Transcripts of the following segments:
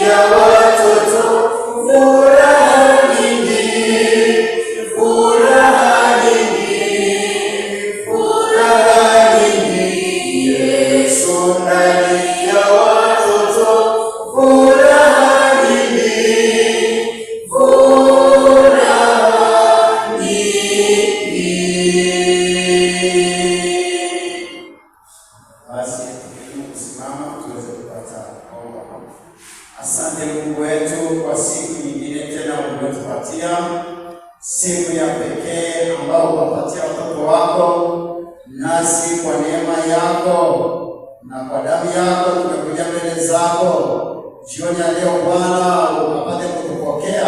ya watoto, furaha nyingi, furaha nyingi, furaha nyingi. Yesu ndani ya watoto, furaha nyingi, furaha nyingi. Basi kusimama tuweze kupata omba. Asante Mungu wetu kwa siku nyingine tena umetupatia, siku ya pekee ambao umepatia watoto wako, nasi kwa neema yako na kwa damu yako tumekuja mbele zako jioni ya leo Bwana, ukapate kutupokea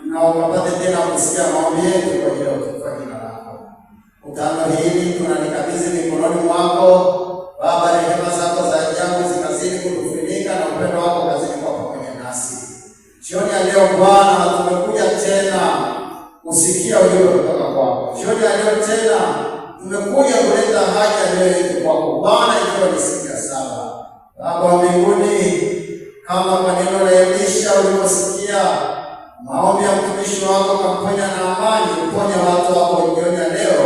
na ukapate tena kusikia maombi yetu kwa ajili ya utukufu wa jina lako. Utano hili tunalikabidhi mikononi mwako Baba, rehema zako za ajabu zikazidi kutufunika na upendo wako ukazidi kuwa pamoja nasi. Jioni ya leo Bwana, tumekuja tena kusikia ujumbe kutoka kwako. Jioni ya leo tena tumekuja kuleta haja leo yetu kwako Bwana, ikiwa ni siku ya saba. Baba wa mbinguni, kama kwa neno la Elisha uliposikia maombi ya mtumishi wako kamponya na amani, uponya watu wako jioni ya leo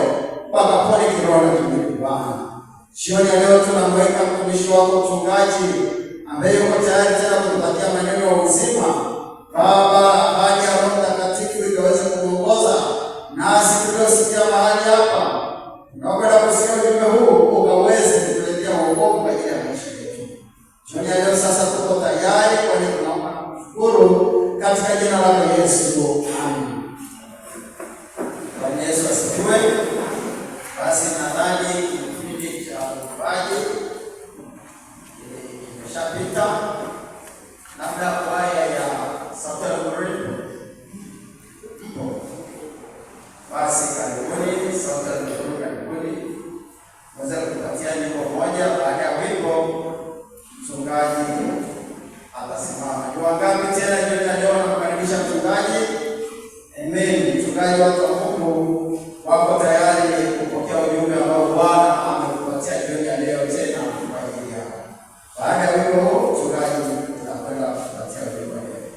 wakapone kiroho na kimwili Bwana. Jioni ya leo tunamweka mtumishi wako mchungaji ambaye yuko tayari tena kutupatia maneno ya uzima. Baba, haja ya Roho Mtakatifu ikaweze kuongoza nasi tuliosikia mahali hapa, tunakwenda kusikia ujumbe huu ukaweze kutuletea wokovu kwa ajili ya maisha yetu. Jioni ya leo sasa tuko tayari, kwa hiyo tunaomba na kushukuru katika jina la Yesu. Amen. Bwana Yesu asifiwe. Basi nadhani kipindi cha uimbaji imeshapita, labda kwaya ya Sauti ya Mungu. Basi karibuni Sauti ya Mungu, karibuni. Mweza kupatia nyimbo moja, baada ya wimbo mchungaji atasimama. Ni wangapi tena jioni ya leo nakukaribisha mchungaji? Amen. Mchungaji, watu wa Mungu wako tayari kupokea ujumbe ambao Bwana amekupatia jioni ya leo tena kwa ajili yao. Baada ya wimbo mchungaji atakwenda kupatia ujumbe leo.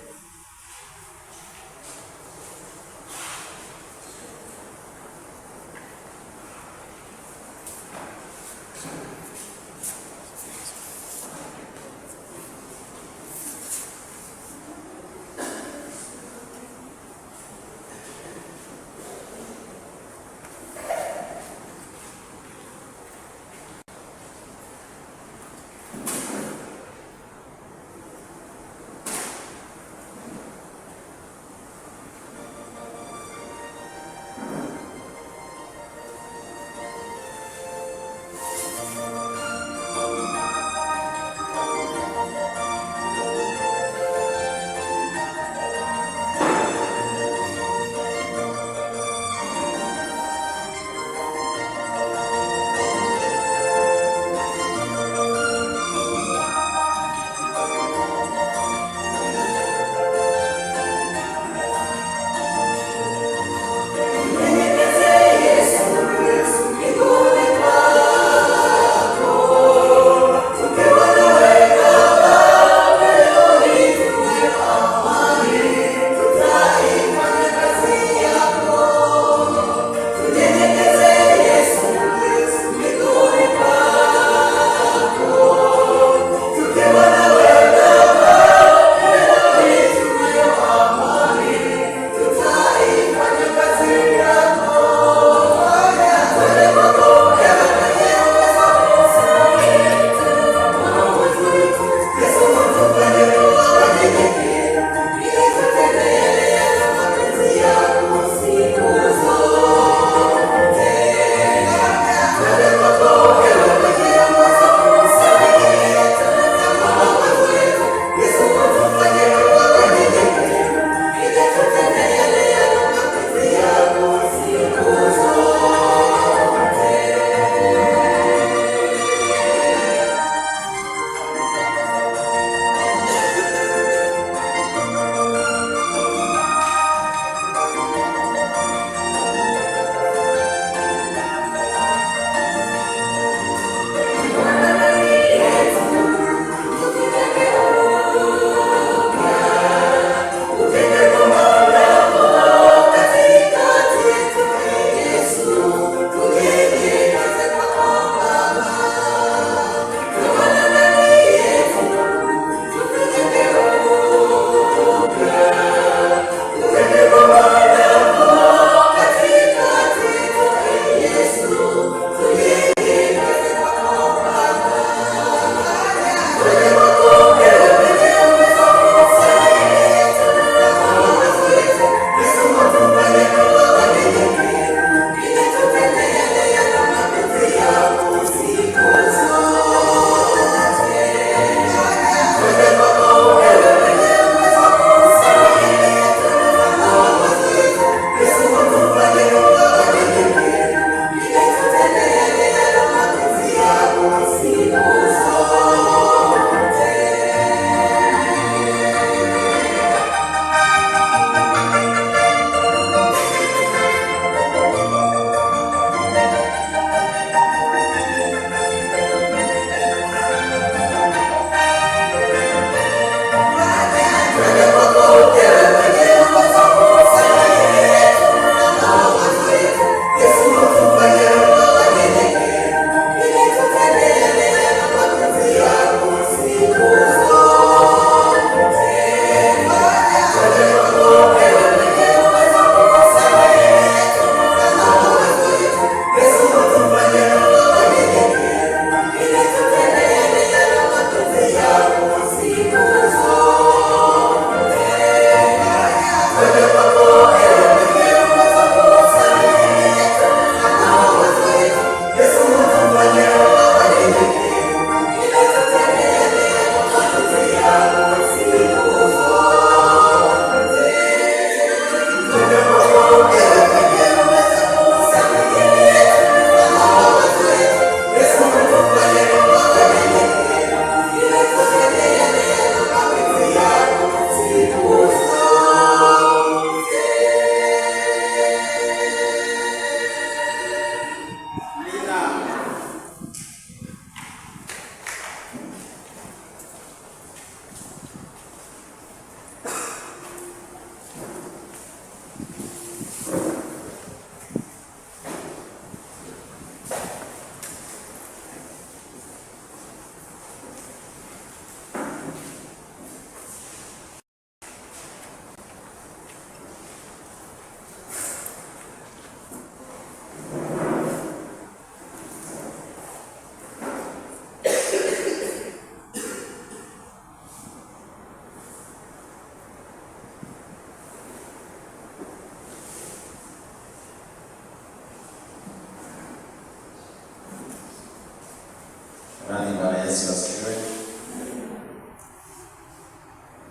Yesu asifiwe.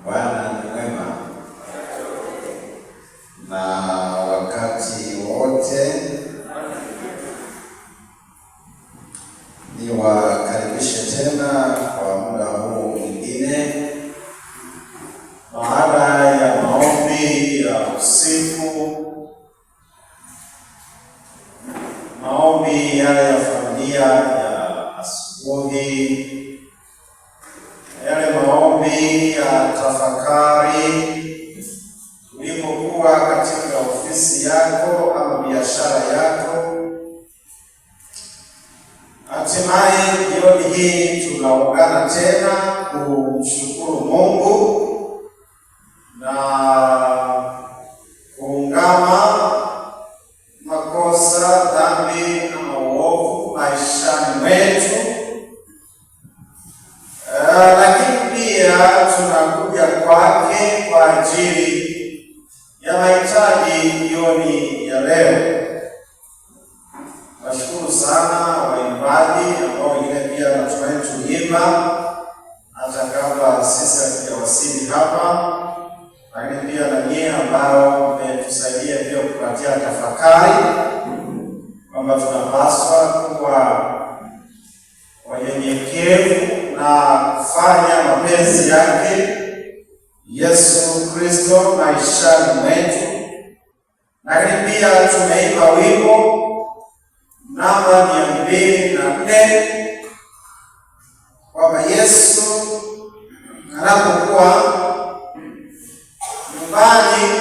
Bwana ni mwema na wakati wote. Niwakaribishe tena kwa muda huu mwingine baada ya maombi ya usiku, maombi yale ya familia ya asubuhi, yale maombi ya tafakari ulipokuwa katika ofisi yako ama biashara yako. Hatimaye jioni hii tunaungana tena kumshukuru Mungu na kuungama makosa, dhambi na maovu maishani mwetu, lakini pia tunakuja kwake kwa ajili ya mahitaji jioni ya leo. Nashukuru sana waimbaji ambao wengine pia natumaini tuliimba hata kabla sisi hatujawasili hapa, lakini pia na nyie ambao mmetusaidia pia kupatia tafakari kwamba tunapaswa kuwa wanyenyekevu na kufanya mapenzi yake Yesu Kristo maishani mwetu. Lakini pia tumeimba wimbo namba 204 kwamba Yesu anapokuwa nyumbani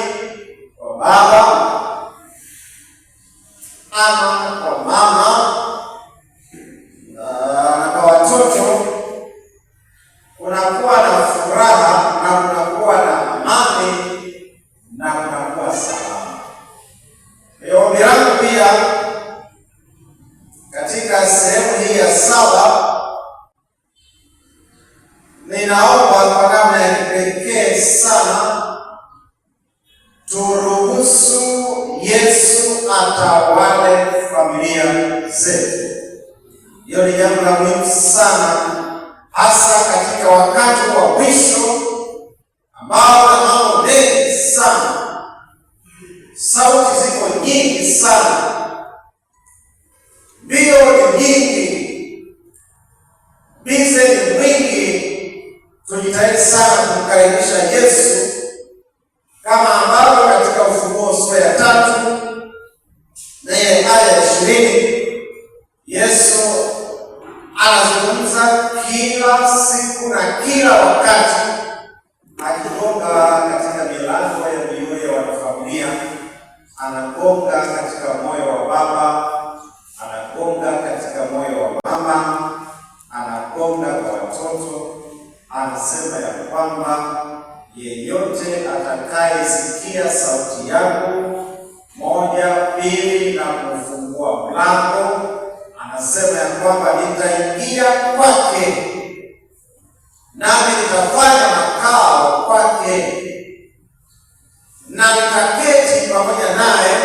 kwa baba ama kwa mama na kwa watoto, kunakuwa na furaha na kunakuwa na amani na kunakuwa salama. Ombi langu pia katika sehemu hii ya 7, ninaomba kwa namna ya kipekee sana turuhusu Yesu atawale familia zetu. Hiyo ni jambo la muhimu sana, hasa katika wakati wa mwisho ambao na mambo mengi sana, sauti ziko nyingi sana, mbio ni nyingi, bize ni mwingi. Tujitahidi sana kumkaribisha Yesu kama ambavyo katika Ufunuo sura ya 3 na ile aya ya 20 Yesu anazungumza kila siku na kila wakati, akigonga katika milango ya mioyo ya wanafamilia, anagonga katika moyo wa baba, anagonga katika moyo wa mama, anagonga kwa watoto. Anasema ya kwamba yeyote atakayesikia sauti yangu 1, 2 na kufungua mlango, anasema ya kwamba nitaingia kwake nami nitafanya makao kwake na nitaketi pamoja naye,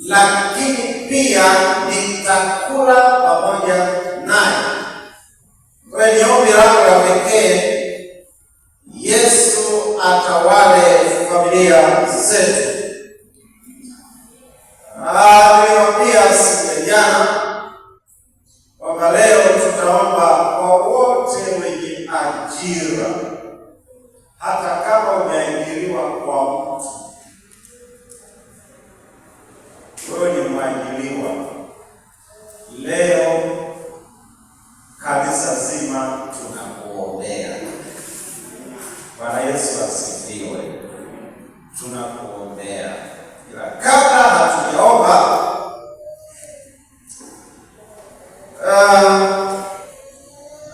lakini pia nitakula pamoja naye. Kwa hiyo ombi langu la pekee, Yesu atawale familia zetu. Niliwaambia siku ya jana kwamba leo tutaomba kwa wote wenye ajira, hata kama umeajiriwa kwa mtu, wewe ni mwajiriwa. Leo kanisa zima tunakuombea. Bwana Yesu asifiwe. Tunakuombea. Ila kabla hatujaomba,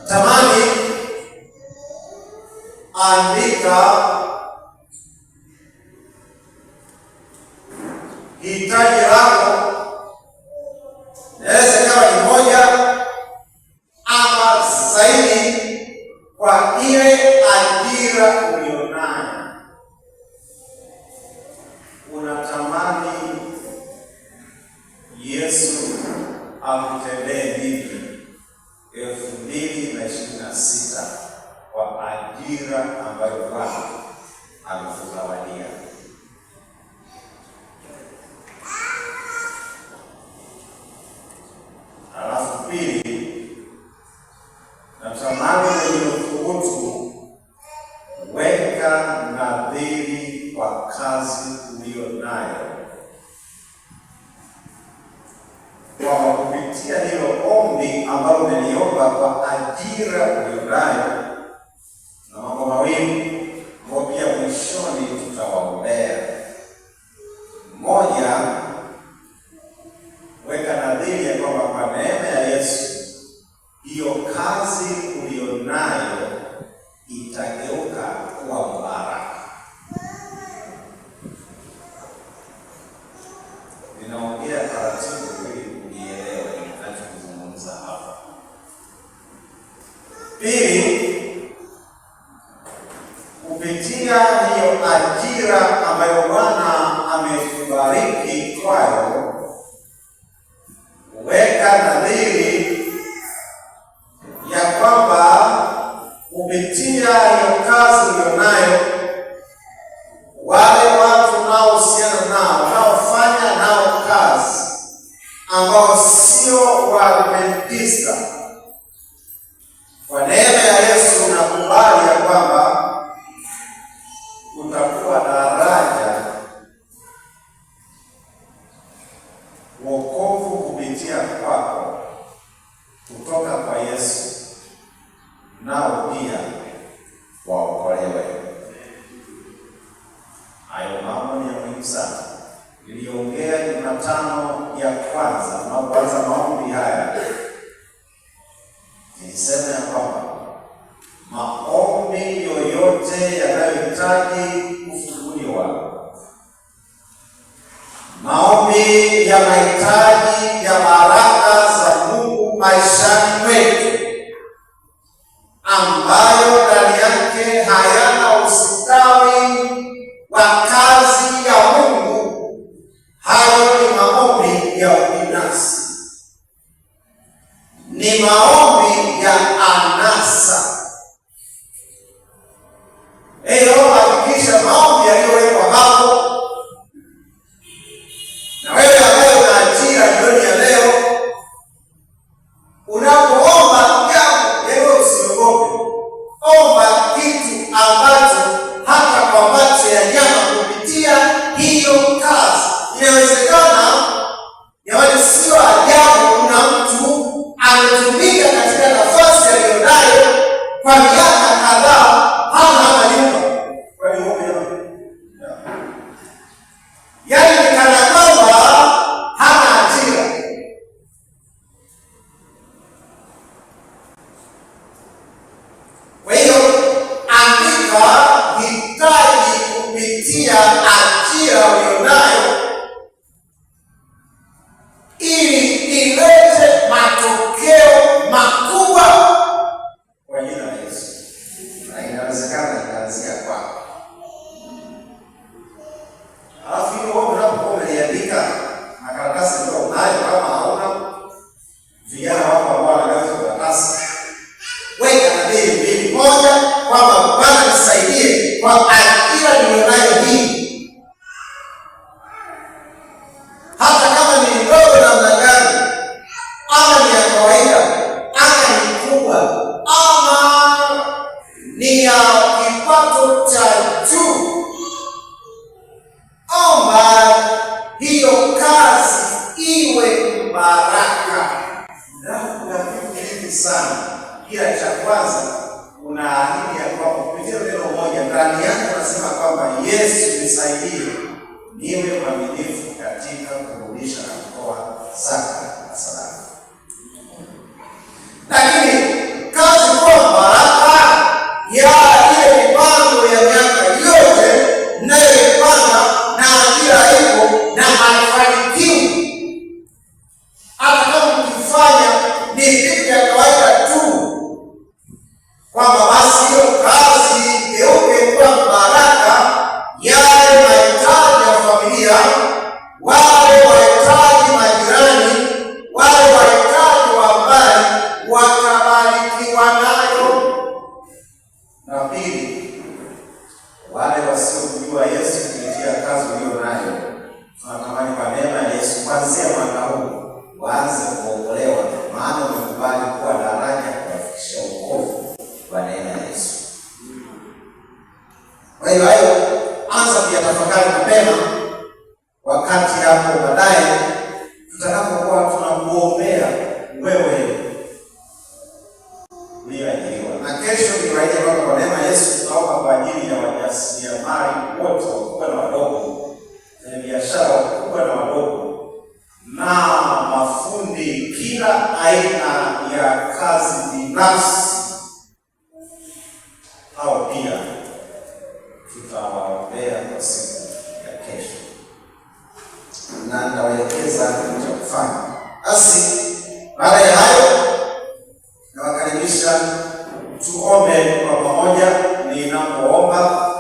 tamani andika hitaji lako, naweza kama ni moja ama zaidi, kwa ile ajira ulionayo. Unatamani Yesu akutendee nini 2026 kwa ajira ambayo Bwana amekuzawadia. Alafu pili, natamani wenye uthubutu, weka nadhiri kwa kazi uliyo nayo, kwa kupitia hilo ombi ambalo umeliomba kwa ajira uliyo nayo, na mambo mawili ambayo pia mwishoni tutawaombea. Moja, weka nadhiri ya kwamba kwa neema ya Yesu hiyo kazi uliyo nayo itageuka kuwa baraka. Ninaongea taratibu ili unielewe ninachozungumza hapa. Pili, kupitia hiyo ajira ambayo Bwana amekubariki kwayo, weka nadhiri ya kwamba kupitia hiyo kazi ulionayo, wale watu unaohusiana nao, wanaofanya nao kazi, ambao sio Waadventista, kwa neema ya Yesu unakubali ya kwamba utakuwa daraja wokovu kupitia kwako kutoka kwa Yesu, nao pia waokolewe. Hayo mambo ni ya muhimu sana. Niliongea Jumatano ya kwanza tunapoanza maombi haya, nilisema ya kwamba maombi yoyote yanayohitaji kufunguliwa, maombi ya mahitaji ya baraka za Mungu maishani mwetu, ambayo ndani yake hayana ustawi wa kazi ya Mungu, hayo ni maombi ya ubinafsi, ni maombi ya anasa. Hakikisha maombi yaliyowekwa hapo, na wewe ambaye unaajira jioni ya leo, unapoomba jambo usiogope. Omba kitu ambacho hata kwa macho ya nyama kupitia hiyo kazi inawezekana. Yaani sio ajabu kuna mtu ametumika katika nafasi aliyonayo kwa miaka kadhaa, hana nyumba. Kwa hiyo yaani ni kana kwamba hana ajira. Kwa hiyo andika hitaji kupitia ajira ulionayo ili ilete matokeo makubwa kwa jina la Yesu. Na inawezekana ikaanzia kwako. Alafu hiyo wewe unapokuwa umeliandika na karatasi ndio unayo, kama hauna, vijana wako ambao wanaweza karatasi, weka nadhiri mbili. Moja, kwamba Bwana nisaidie kwa ajira nilionayo hii, hata kama ni ndogo namna gani, ama ni ya kawaida, ama ni kubwa, ama ni ya kipato cha juu. Omba hiyo kazi iwe baraka. Na kuna vitu vingi sana. Kila cha kwanza unaahidi ya kwamba kupitia neno moja ndani yake unasema kwamba Yesu nisaidie niwe mwaminifu katika kurudisha na kutoa zaka na sadaka. Lakini kazi kwa baraka ya ile mipango ya miaka yote nayoipanga na ajira ipo na mafanikio, hata kama mkifanya ni vitu vya kawaida tu, kwamba basi hiyo kazi igeuke kuwa baraka, yale mahitaji ya familia, wale wahitaji kuyatafakari mapema, wakati hapo baadaye tutakapokuwa tunakuombea wewe uliyeajiriwa. Na kesho ni waidi kwa neema Yesu tunaomba kwa ajili ya wajasiriamali wote, wakubwa na wadogo, biashara wakubwa na wadogo, na mafundi, kila aina ya kazi binafsi. Hao pia tutawaombea kwa siku ya kesho, na nitawaelekeza cha kufanya. Basi baada ya hayo, nawakaribisha tuombe kwa pamoja. Ninapoomba,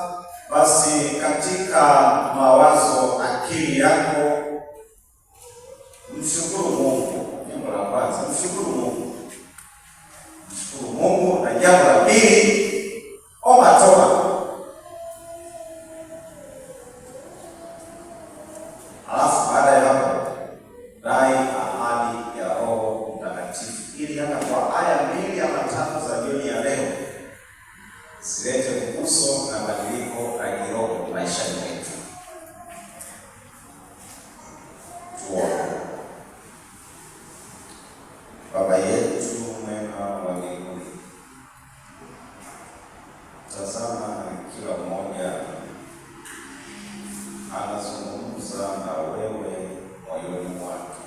basi katika mawazo, akili yako, mshukuru Mungu. Jambo la kwanza, mshukuru Mungu. Mshukuru Mungu. Na jambo la pili, omba toba. Alafu baada ya hapo, dai ahadi ya Roho Mtakatifu, ili hata kwa aya 2 ama 3 za jioni ya leo zilete mguso na badiliko la kiroho maishani mwetu. Tuombe. Baba yetu mwema wa mbinguni, tazama kila mmoja anazungumza na wewe moyoni mwake.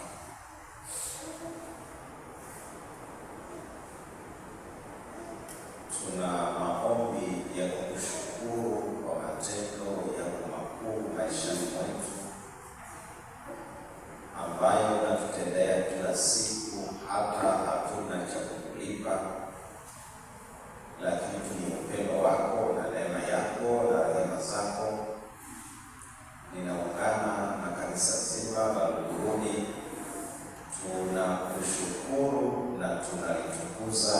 Tuna maombi ya kukushukuru kwa matendo yako makuu maishani mwetu ambayo unatutendea kila siku, hata hatuna cha kukulipa, lakini tuni upendo wako na neema yako na rehema zako. Ninaungana na kanisa zima la Luguruni, tunakushukuru na tunalitukuza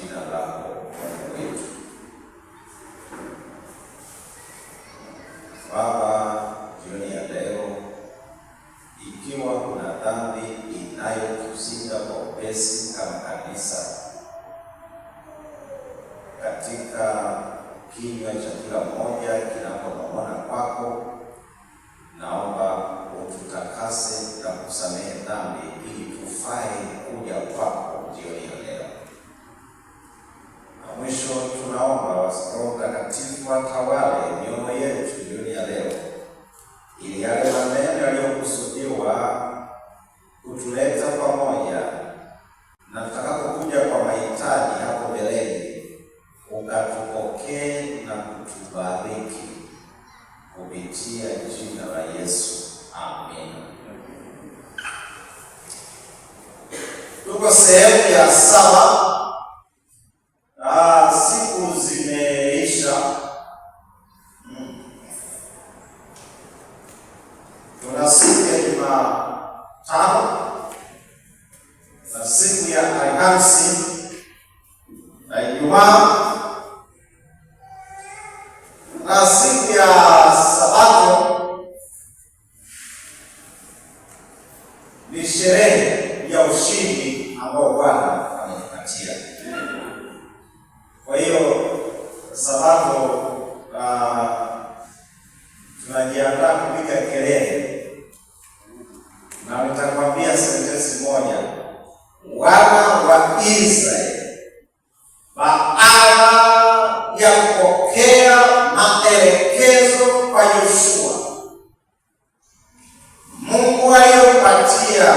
jina lako wetu. Baba, jioni ya leo, ikiwa kuna dhambi inayotuzinga kwa upesi kama kanisa katika kinywa cha kila mmoja kinaponong'ona kwako, naomba ututakase na kusamehe dhambi ili tufae kuja kwako jioni ya leo. Na mwisho tunaomba Roho Mtakatifu atawale mioyo yetu jioni ya leo, ili yale maneno yaliyokusudiwa kutuleta pamoja na tutakapokuja kwa mahitaji hapo mbeleni, ukatupokee na kutubariki kupitia jina la Yesu. Amen. Tuko sehemu ya 7. Siku zimeisha. Tuna siku ya Jumatano na siku ya Alhamisi na Ijumaa na siku ya Sabato ni sherehe ya ushindi ambao Bwana ametupatia. Kwa hiyo Sabato tunajiandaa kupiga kelele, na nitakwambia sentensi moja: wana wa Israeli baada ya kupokea maelekezo kwa Yoshua, Mungu aliyopatia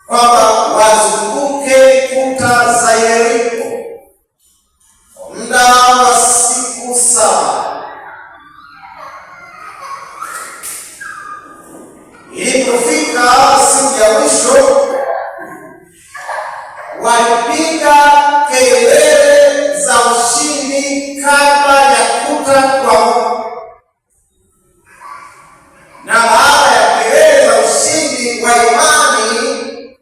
kwamba wazunguke kuta za Yeriko kwa muda wa siku 7, ilipofika siku ya mwisho, walipiga kelele za ushindi kabla ya kuta kwa, na baada ya kelele za ushindi wa imani,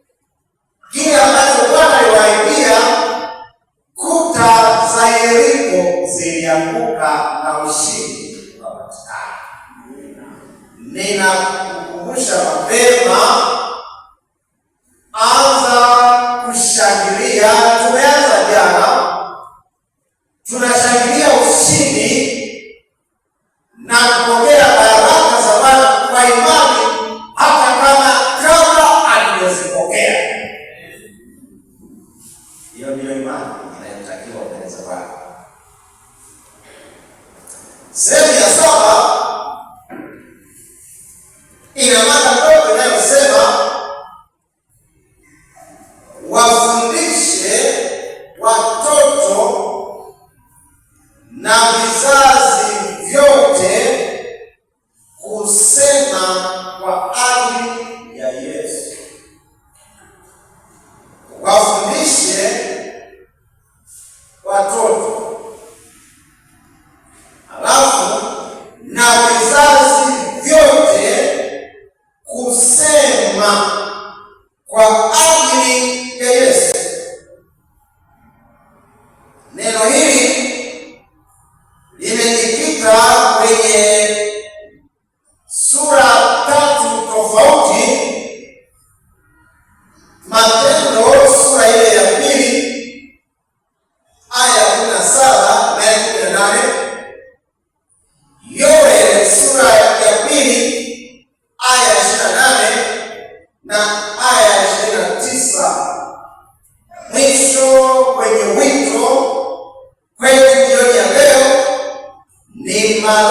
kile ambacho Bwana aliwaambia, kuta za Yeriko zilianguka na ushindi ukapatikana. Ninakukumbusha mapema, anza kushangilia. Tumeanza jana, tunashangilia ushindi na kupokea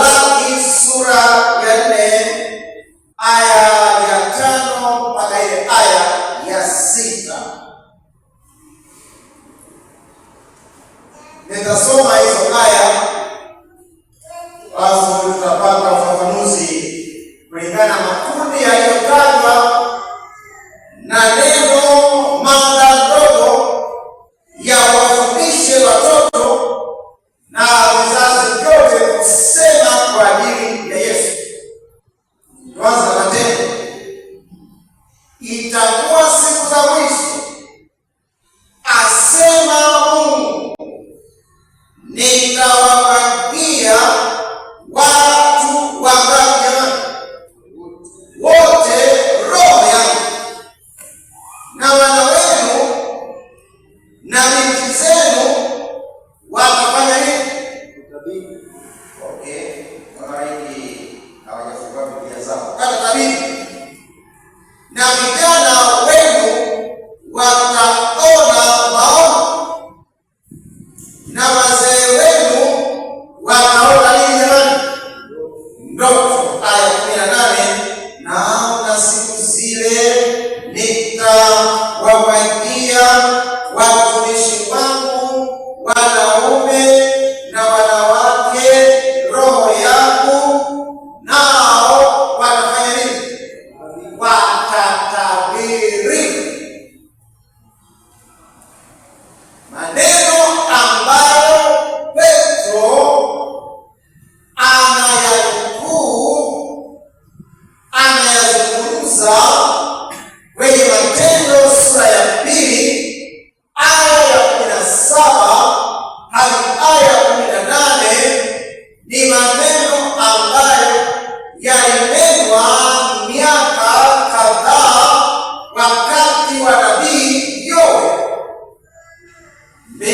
Malaki sura ya 4 aya ya 5 mpaka ile aya ya 6. Nitasoma hizo aya basi tutapata ufafanuzi kulingana na makundi yaliyotajwa na neno mada ndogo ya wafundishe watoto na vizazi vyote kusema kwa ajili ya Yesu. Tuanze na Matendo. Itakuwa siku za mwisho, asema Mungu, nitawapatia watu wangapi? Wote roho yangu, na wana wenu na binti zenu watafanya nini? Utabii. Okay, wanaiki hawajafungua Biblia zao. Kata tabiri. Na vijana wenu wataona maono, na wazee wenu wataona nini jamani? Ndoto. Aya 18. Na siku zile nitawapatia watumishi wangu wanaume na wanawake roho yangu, nao watafanya nini? Watatabiri. Maneno ambayo Petro anayazungumza kwenye Matendo sura ya 2 aya ya 17 hadi aya ya 18 ni maneno ambayo yalinenwa miaka kadhaa wakati wa nabii Yoeli. 2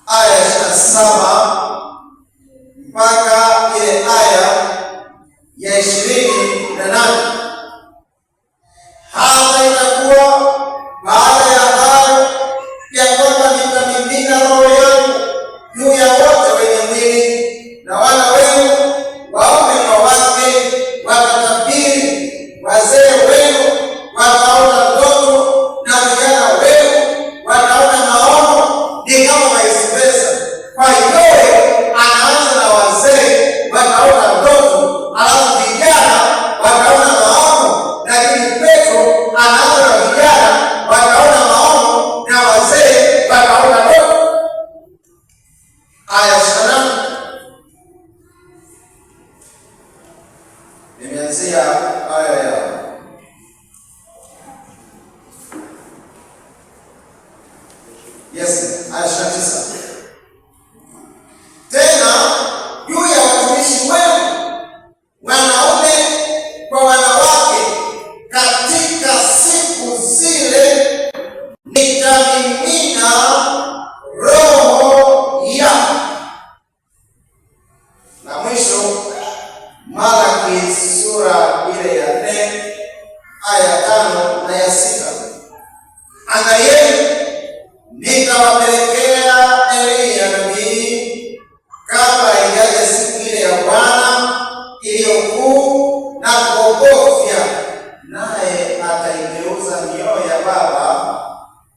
aya ya 27 mpaka ile aya ya 28. Hata itakuwa baada ya hayo ya kwamba nitamimina roho yangu juu ya wote wenye mwili, na wana wenu waume na wake watatabiri, wazee wenu wataona ndoto, na vijana wenu wataona maono. Ni kama maisibesa. Kwa hiyo anaanza na wazee wataona ndoto, alafu vijana wataona maono, lakini Petro anaanza na vijana wataona maono na wazee wataona ndoto. Aya 28. Nimeanzia aya ya aya 29. Tena juu ya watumishi wenu wanaume kwa wanawake katika siku zile nitamimina roho yangu. Na mwisho Malaki sura ile ya 4 aya 5 na ya 6. Angalieni, nitawapelekea Eliya nabii kabla haijaja siku ile ya Bwana iliyokuu na kuogofya, naye ataigeuza mioyo ya baba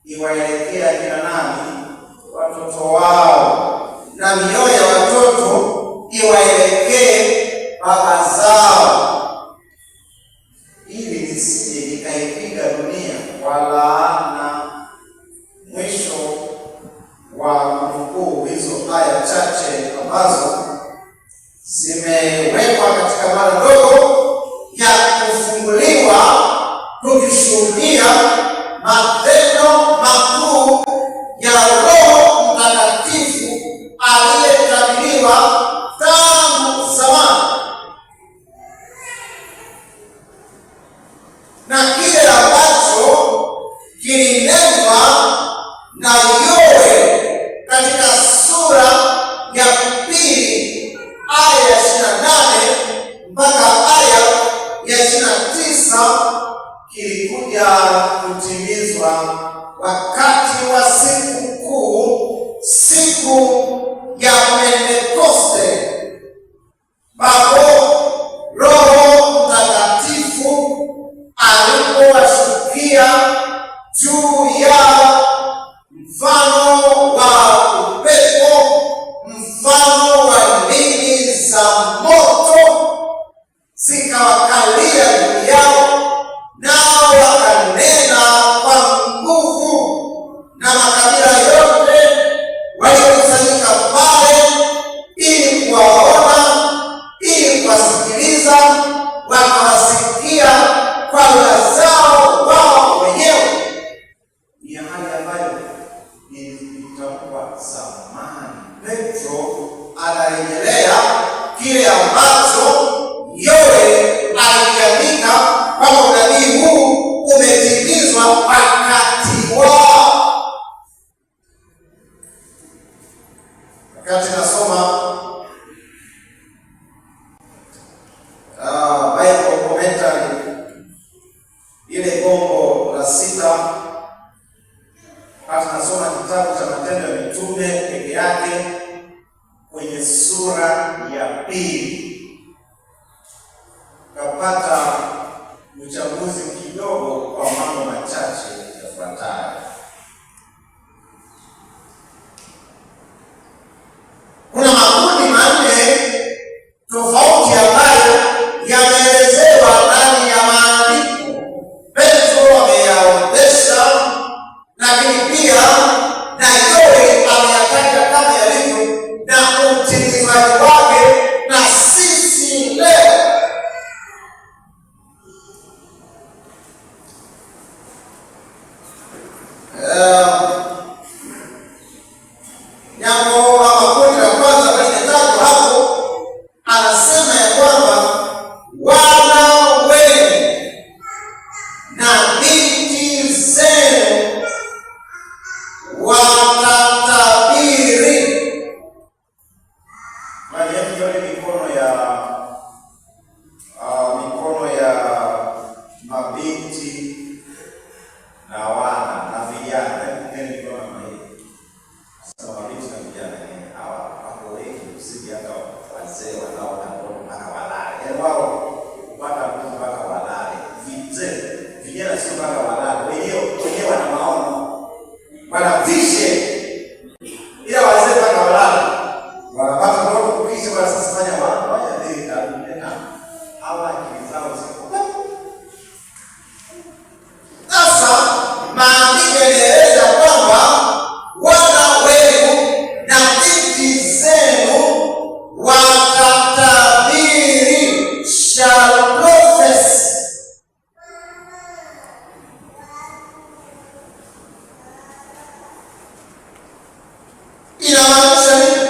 iwaelekea kina nani? Watoto wao, na mioyo ya watoto iwaelekee baba zao, ili nisije nikaipiga dunia kwa laana. Mwisho wa kunukuu hizo aya chache ambazo ambapo Roho Mtakatifu alipowashukia juu yao mfano wa upepo, mfano wa ndimi za moto, zikawakalia juu yao, nao wakanena kwa nguvu, na makabila yote walikusanyika pale ili kuwaona, ili kuwasikiliza, wakawasikia kwa lugha zao wao wenyewe. Ni hali ambayo ilitakuwa zamani. Petro anarejelea kile ambacho Yoeli aliandika kwamba unabii huu umetimizwa wakati wao. Wakati nasoma Bible commentary ile gombo la 6, wakati nasoma kitabu cha Matendo ya Mitume peke yake kwenye sura ya 2, kapata uchambuzi kidogo kwa mambo machache yafuatayo. Kuna makundi manne tofauti ambayo yameelezewa ndani ya maandiko. Petro ameyaorodhesha, lakini pia na Yoeli ameyataja kama yalivyo na utimizwaji wake na sisi leo. Jambo ama kundi la kwanza limetajwa hapo, anasema ya kwamba wana wenu na binti zenu watatabiri. Walieni mikono ya mabinti na wana na vijana. Wazee wanaona mpaka walale. Yaani wao kupata mtu mpaka walale. Vijana sio mpaka walale. Wenyewe wana maono. Wana vision. Ila wazee mpaka walale. Wanapata ndoto kukisha kwa sasa fanya moja mbili tatu nne tano. Hawa akili zao ziko. Sasa maandiko yanaeleza kwamba wana wenu na binti zenu watatabiri, shall prophesy. Inamaanisha nini?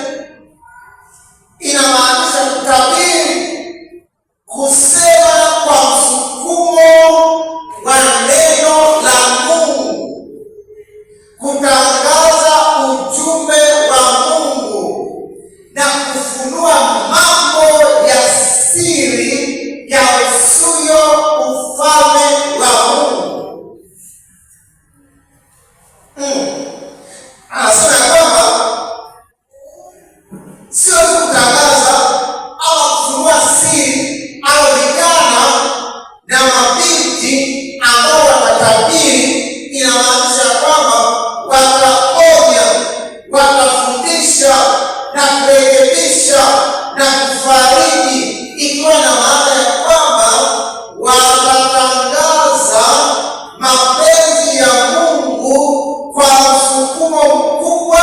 Inamaanisha kutabiri, kusema kwa msukumo wa neno la Mungu, kutangaza ujumbe wa Mungu na kufunua mambo ya siri ya usuyo ufalme wa Mungu. Anasema kwamba sio kutangaza au kufunua siri au vijana na mabinti ambao watatabiri. Inamaanisha kwamba wataonya, watafundisha na kurekebisha na kufariji, ikiwa na maana ya kwamba watatangaza mapenzi ya Mungu kwa msukumo mkubwa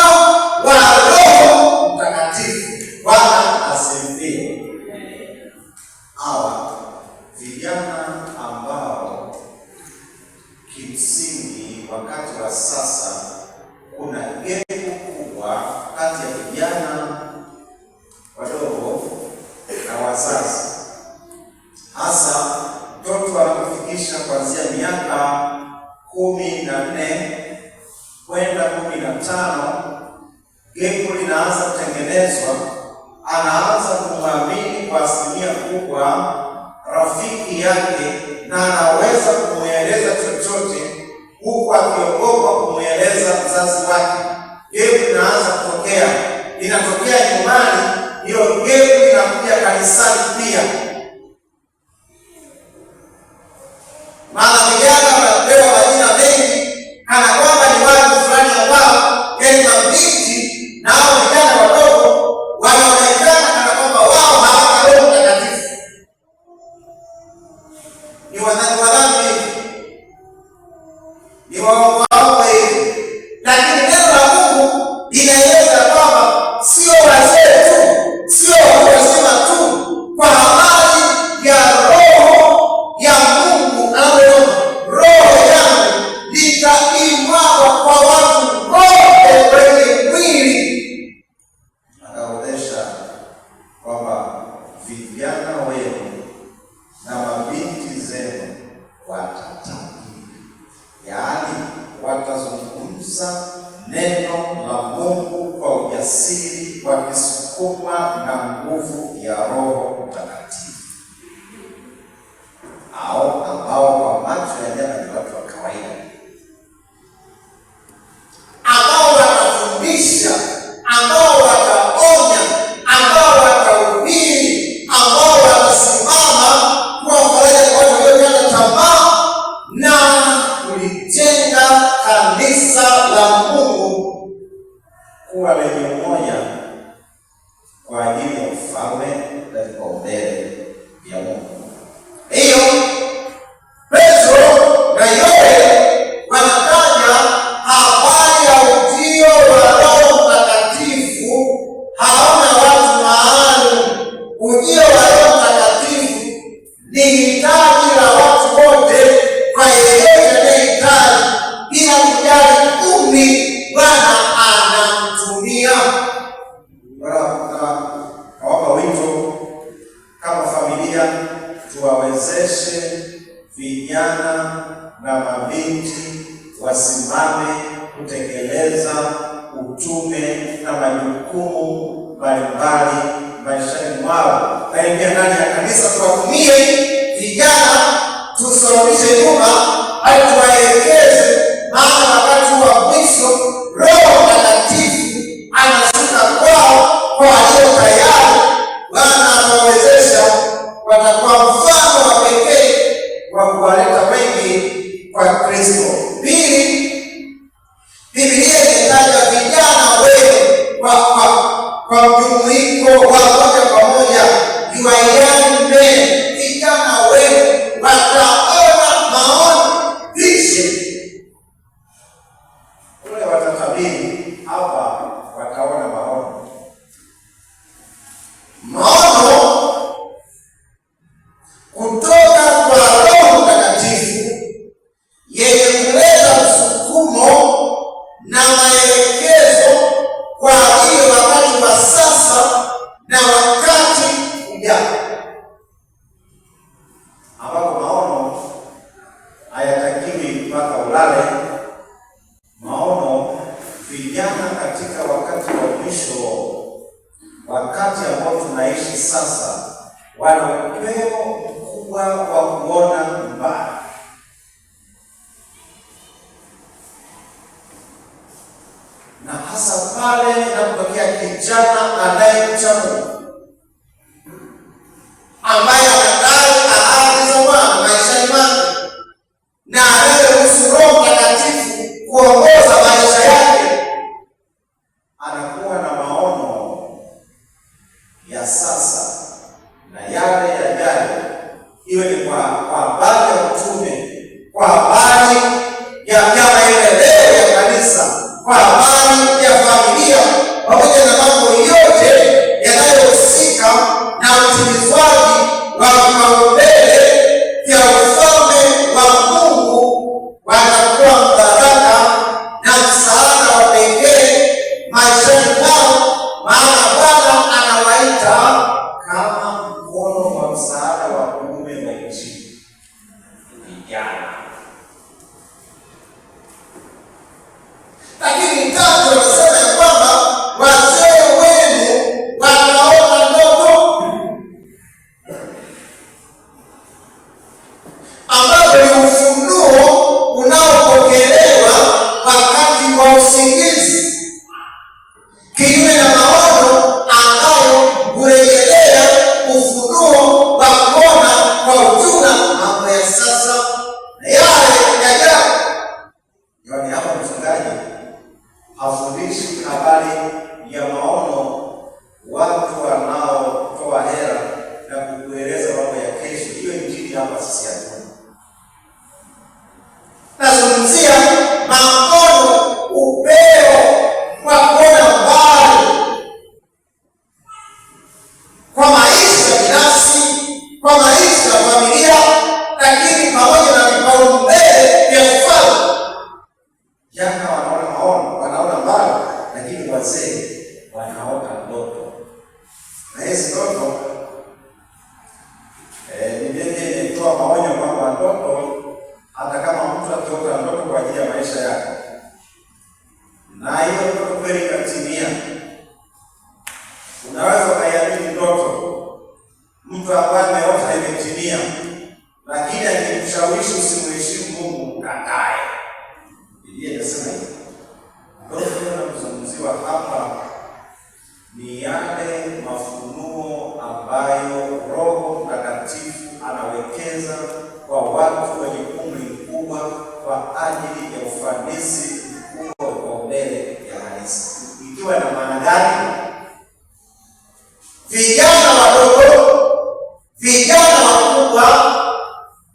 wa Roho Mtakatifu. Bwana asifiwe. Hawa vijana ambao kimsingi wakati wa sasa kuna gepu kubwa kati ya vijana wadogo na wazazi, hasa mtoto anapofikisha kuanzia miaka 14 kwenda 15, gepu linaanza kutengenezwa. Anaanza kumwamini kwa asilimia kubwa rafiki yake, na anaweza kumweleza chochote huku akiogopa kumweleza mzazi wake. Gepu linaanza kutokea, linatokea nyumbani. Hiyo gepu wanakuja kanisani pia. Maana vijana wanapewa majina mengi kana kwamba ni watu fulani ambao yani mabinti na hao vijana wadogo wanaonekana kana kwamba wao hawana Roho Mtakatifu. Ni wadhambi hivi, ni waongo hivi, lakini neno la Mungu linaeleza kwamba sio wazee tu, sio watu wazima tu, kwa habari ya Roho ya Mungu anaposema roho yangu litaimwaga kwa watu wote wenye mwili. Anaonesha kwamba vijana wenu na mabinti zenu watatabiri, yaani watazungumza neno la Mungu kwa ujasiri, wakisukuma na nguvu ya Roho Mtakatifu, au ambao kwa macho ya jana ni watu wa kawaida, ambao watafundisha, ambao wataonya, ambao watahubiri, ambao watasimama kwa faraja kwa watu waliokata tamaa na kulijenga kanisa la Mungu kuwa lenye umoja kwa ajili ya ufalme na vipaumbele vya Mungu. Hiyo Petro na Yohana wanataja habari ya ujio wa Roho Mtakatifu. Haona watu maalum. Ujio wa Roho Mtakatifu ni hitaji la watu wote, kwa yeyote anayehitaji, bila kujali umri, Bwana anamtumia. Nawapa wito kama familia, tuwawezeshe vijana na mabinti wasimame kutekeleza utume na majukumu mbalimbali maishani mwao. Kaingia ndani ya kanisa, tuwatumie vijana, tusaulishe nyuma, hadi tuwaelekeze, maana wakati wa mwisho Roho Mtakatifu anashuka kwao, kwa walio tayari. Bwana atawawezesha, watakuwa mfano wa pekee wa kuwaleta wengi kwa Kristo. Pili, Biblia inataja vijana wengi kwa mjumuiko wa moja kwa moja, young men. Vijana wengi wataona maono, vision. Kule watatabiri, hapa wataona maono. Maono kutoka kwa Roho Mtakatifu yenye kuleta msukumo na maelekezo kwa ajili wakati wa sasa na wakati ujao, ambapo maono hayatakiwi mpaka ulale. Maono, vijana katika wakati wa mwisho, wakati ambao tunaishi sasa, wana upeo mkubwa wa kuona mbali, na hasa pale inapotokea kijana anayemcha Mungu, ambaye anadai ahadi za Bwana maishani mwake, na anayeruhusu Roho Mtakatifu kuongoza maisha yake, anakuwa na maono ya sasa na yale yajayo, iwe ni kwa habari ya utume, kwa habari ya maendeleo ya kanisa, kwa habari ya familia, pamoja na mambo yote yanayohusika na utimizwaji wa vipaumbele vya ufalme wa Mungu. Watakuwa baraka na msaada wa pekee maishani mwao, maana Bwana anawaita kama mkono wa msaada wa kuume wa Injili. Vijana. Lakini tatu, wanasema ya kwamba wazee wenu wataona ndoto, ambapo ni ufunuo unaopokelewa wakati wa usingizi, kinyume na maono ambayo hurejelea hapa sisi hatuna. Nazungumzia maono, upeo wa kuona mbali kwa maisha binafsi, kwa maisha ya familia, lakini pamoja na vipaumbele vya ufalme. Vijana wanaona maono, wanaona mbali, lakini wazee wanaona ndoto. Na hizi ndoto Biblia inatoa maonyo kwamba ndoto, hata kama mtu akiota ndoto kwa ajili ya maisha yake, na hiyo ndoto kweli ikatimia, unaweza ukaiamini ndoto. Mtu ambaye ameota imetimia, lakini akikushawishi usimheshimu Mungu, ukatae. Biblia inasema hivi. Ndoto inayozungumziwa hapa ni yale mafunuo ambayo Roho Mtakatifu anawekeza kwa watu wenye umri mkubwa kwa ajili ya ufanisi mkubwa kwa mbele ya kanisa. Ikiwa na maana gani? Vijana wadogo, vijana wakubwa,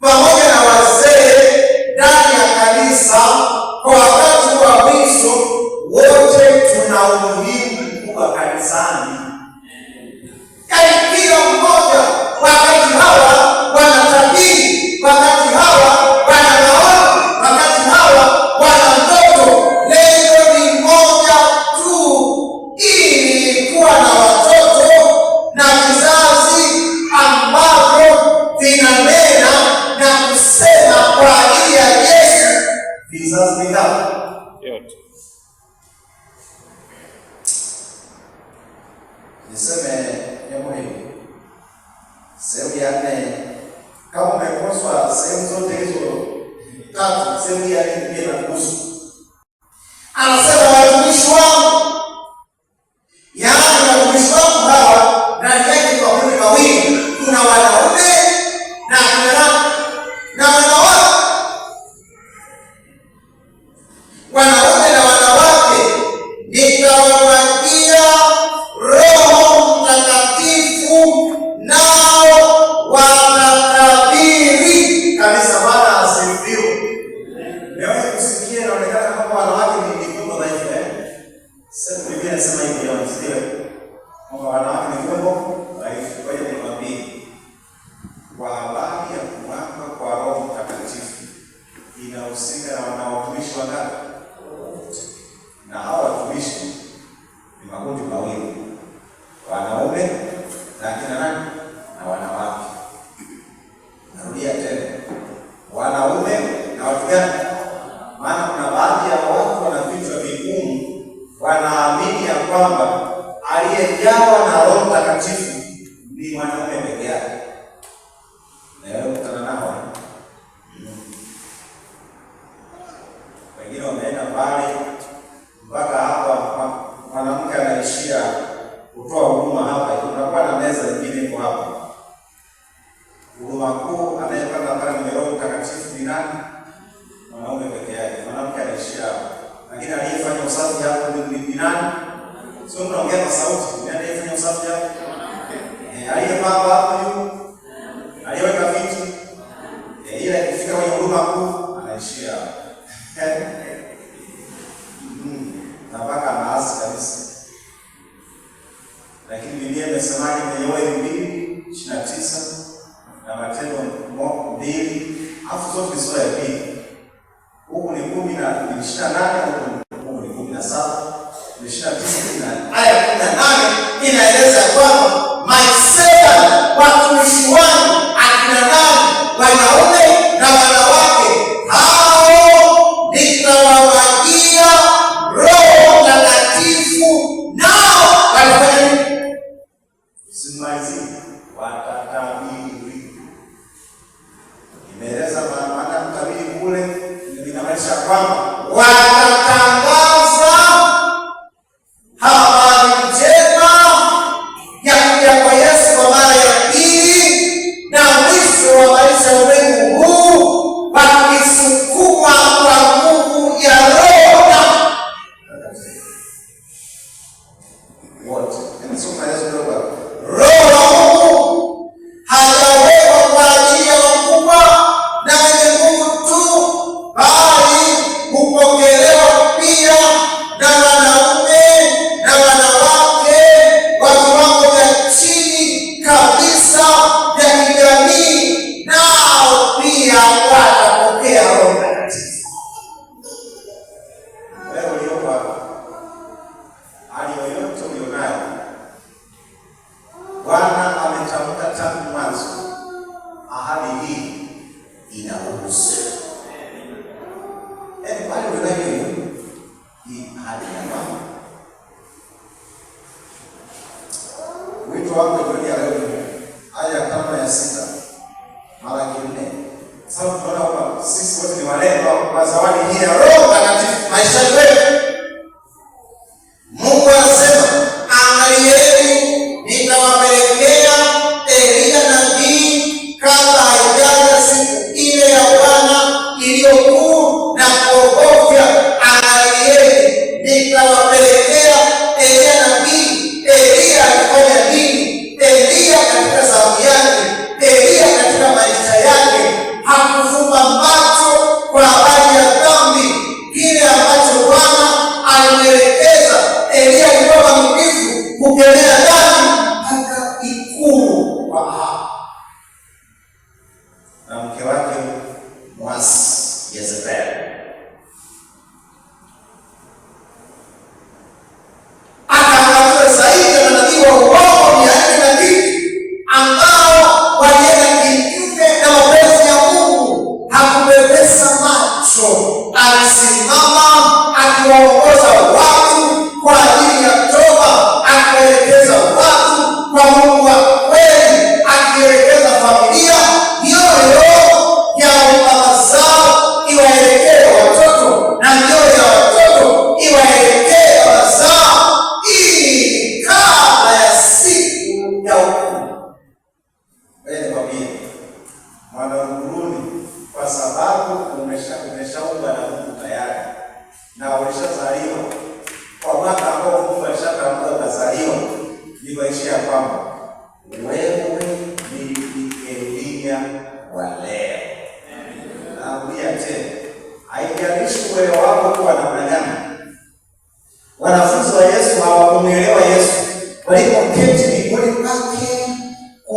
pamoja na wazee ndani ya kanisa kwa wakati wa mwisho, wote tuna umuhimu mkubwa kanisani. Yaani kila mmoja, wakati hawa wanatabiri, wakati hawa wana maono, wakati hawa wana ndoto, lengo ni moja tu, ili kuwa na watoto na vizazi ambavyo vinanena na kusema kwa ajili ya Yesu. Vizazi vingapi? Yote. Niseme jambo hili. Sehemu ya 4, kama umekoswa sehemu zote hizo tatu, sehemu ya 4 pia inakuhusu. Anasema watumishi wangu, yaani watumishi wangu hawa ndani yake kwa kundi mawili, kuna wanaume na kuna wanawake. Wanaume na wanawake nitawapatia Roho Mtakatifu, nao watatabiri. Kanisa, Bwana asifiwe. Leo kusikia inaonekana kama wanawake ni kiumbe dhaifu. Sasa Biblia inasema hivi, ndio kwamba wanawake ni kiumbe dhaifu. Kwa hiyo nikwambie, kwa habari ya kumwanga kwa Roho Mtakatifu inahusika na watumishi wangapi? Na hao watumishi ni makundi mawili, wanaume na kina nani? Na wanawake. Narudia tena, wanaume na watu gani? Maana kuna baadhi ya watu wana vichwa vigumu, wanaamini ya kwamba aliyejawa na Roho Mtakatifu ni mwanaume peke yake. Na wewe kutana nao, wengine wameenda pale mpaka hapa mwanamke anaishia kutoa huduma hapa. Tunakuwa na meza nyingine iko hapa. Huduma kuu anayepanga pale ni Roho Mtakatifu ni nani? Mwanaume peke yake. Mwanamke anaishia hapa. Lakini aliyefanya usafi hapo ni nani? Sio mnaongea kwa sauti. Ni aliyefanya usafi hapo? Aliyepanga hapo yu? Aliyeweka viti? Ile ikifika kwenye huduma kuu anaishia hapa. Na mpaka maasi kabisa. Lakini Biblia imesemaje kwenye Yoeli 2:29 na Matendo 2, afu zote sura ya 2. Huku ni 10:28, huku ni 17, 29, aya 18 inaeleza kwamba maisha watumishi wangu akina nani? Wanaume na wanawake, hao nitawapatia Roho Mtakatifu, nao watafanya nini? Simalizi, watatabiri. Imeeleza maana kutabiri kule inamaanisha kwamba watatangaza habari njema ya kuja kwa Yesu kwa mara ya pili na mwisho wa maisha ya ulimwengu huu, wakisukuma kwa nguvu ya Roho wote. Roho hajawekwa kwa ajili ya wakubwa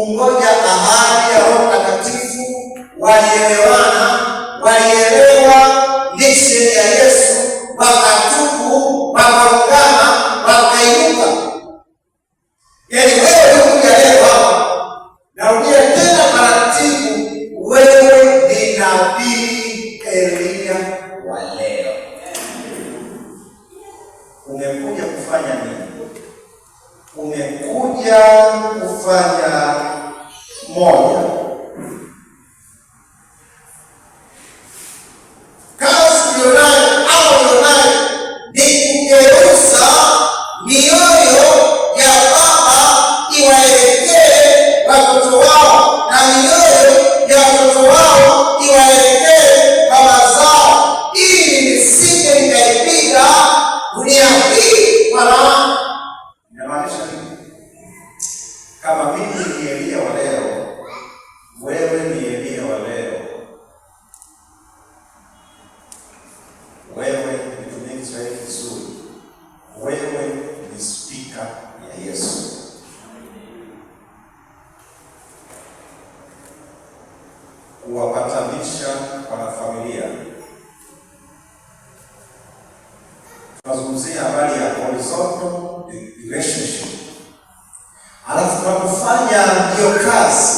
kungoja ahadi ya Roho Mtakatifu. Walielewana, walielewa mission ya Yesu, wakatubu, wakaungana, wakainuka. Yaani wewe hukuja leo hapa, narudia tena taratibu, wewe ni nabii Elia wa leo. Umekuja kufanya nini? Umekuja kufanya moja, kazi ulionayo au ulionayo ni kugeuza mioyo ya baba iwaelekee watoto wao na mioyo ya watoto wao iwaelekee baba zao, ili nisije nikaipiga dunia hii wala. Inamaanisha nini? Kama mimi ni Elia wa leo, wewe ni Elia wa leo, wewe nitumie Kiswahili kizuri, wewe ni spika ya Yesu. Kuwapatanisha wanafamilia. Tunazungumzia habari ya horizontal relationship. Alafu tunapofanya hiyo kazi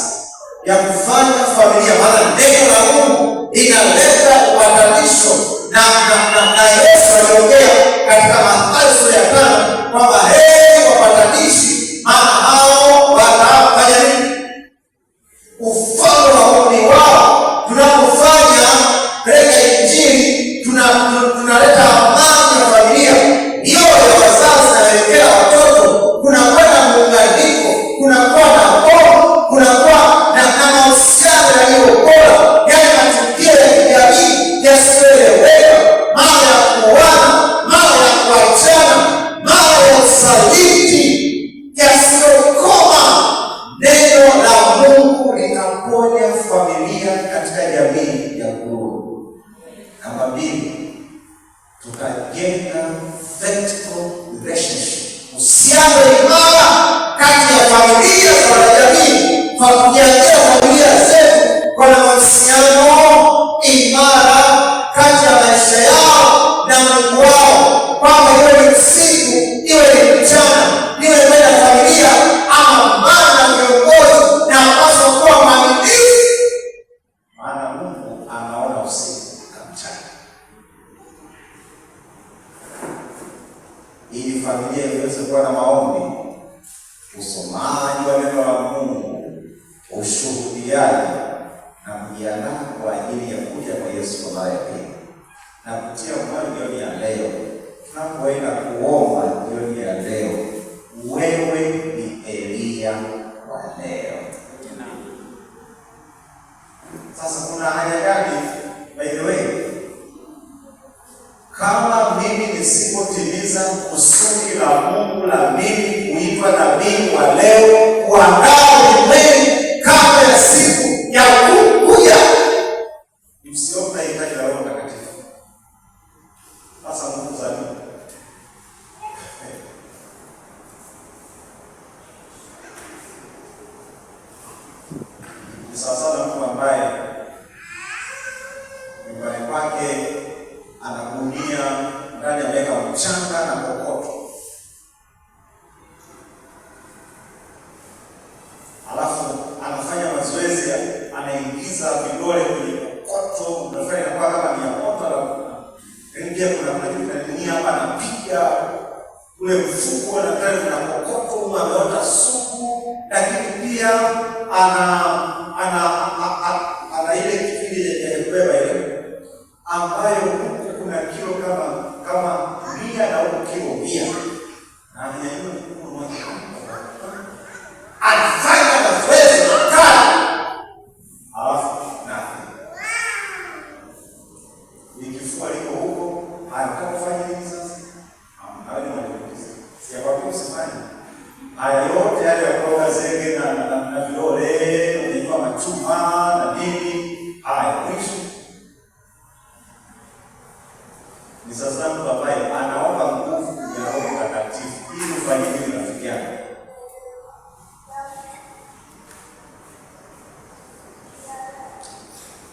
ya kufanya familia, maana neno la Mungu linaleta upatanisho na Yesu aliongea katika Mathayo sura ya 5 kwamba heri wapatanishi, maana hao watafanya nini? Ufalme wa Mungu ni wao. Tunapofanya peleka Injili, tunaleta amani ya familia, mioyo ya wazazi naelekea watoto, kunakuwa na muunganiko, kunakuwa na bond, kunakuwa na mahusiano yaliyo bora, yale matukio ya kijamii yasiyoeleweka, mara ya kuoana, mara ya kuachana, mara ya usaliti yasiyokoma. Neno la Mungu litaponya familia katika jamii ya Mungu. Namba 2, tutajenga vertical relationship, uhusiano imara kati ya familia za wanajamii, kwa kujenga familia zetu kwa mahusiano imara kati ya maisha yao na Mungu wao, kwamba iwe ni usiku, iwe ni mchana, iwe kwenda familia ama mama viongozi na paswa kuwa mwaminifu, maana Mungu anaona usiku na mchana, ili familia iweze kuwa na maombi, usomaji wa neno la Mungu, ushuhudiaji na kujiandaa kwa ajili ya kuja kwa Yesu kwa mara ya pili. Na kutia moyo jioni ya leo, tunapoenda kuomba jioni ya leo, wewe ni Elia wa leo. Sasa kuna haja gani? By the way, kama mimi nisipotimiza kusudi la Mungu la mimi kuitwa nabii wa leo, kuandaa ulimwengu kabla ya siku ya kuja, msiombe hitaji la Roho Mtakatifu. Sasa Mungu zani ni sawasawa na mtu ambaye nyumbani kwake anagunia ndani ameweka mchanga na kokoto, alafu anafanya mazoezi, anaingiza vidole kwenye kokoto, unafanya kwa kama ni ya moto, pia kuna kitu hapa anapiga ule mfuko na ndani kuna kokoto, ameota suku, lakini pia ana ile kipindi ya kubeba ile ambayo kuna kilo kama 100 na huko kilo 100 na anajua mkuu mmoja anafanya mazoezi makali, alafu na nikifua liko huko, anataka kufanya nini sasa? Hayo ni majukumu. Si kwa nini usifanye haya yote yale ya kuoga zege na vidole, unajua machuma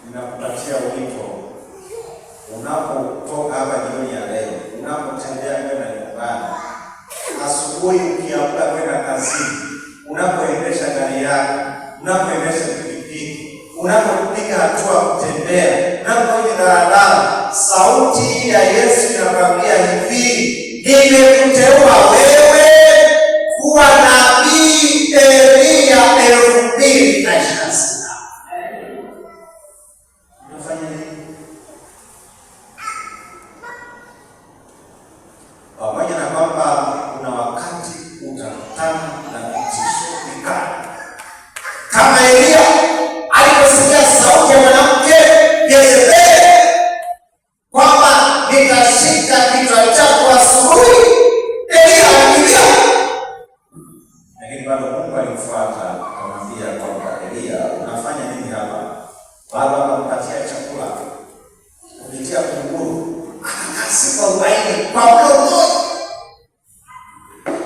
ninakupatia wito, unapotoka hapa jioni ya leo, unapotembea kwenda nyumbani, asubuhi ukiamka kwenda kazini, unapoendesha gari yako, unapoendesha pikipiki, unapopiga hatua kutembea, unapoenda daladala, sauti ya Yesu inakwambia hivi: nimekuteua wewe kuwa nabii Elia 2026. Unafanya nini? Pamoja na kwamba kuna wakati utakutana na vitisho vikali, kama Elia aliposikia sauti ya mwanamke Yezebeli kwamba nitashika kichwa chako asubuhi, Elia alikimbia. Lakini bado Mungu alimfuata akamwambia kwamba Elia, unafanya nini hapa? Bado akampatia chakula kupitia kunguru, akakaa siku 40 kwa mdomo,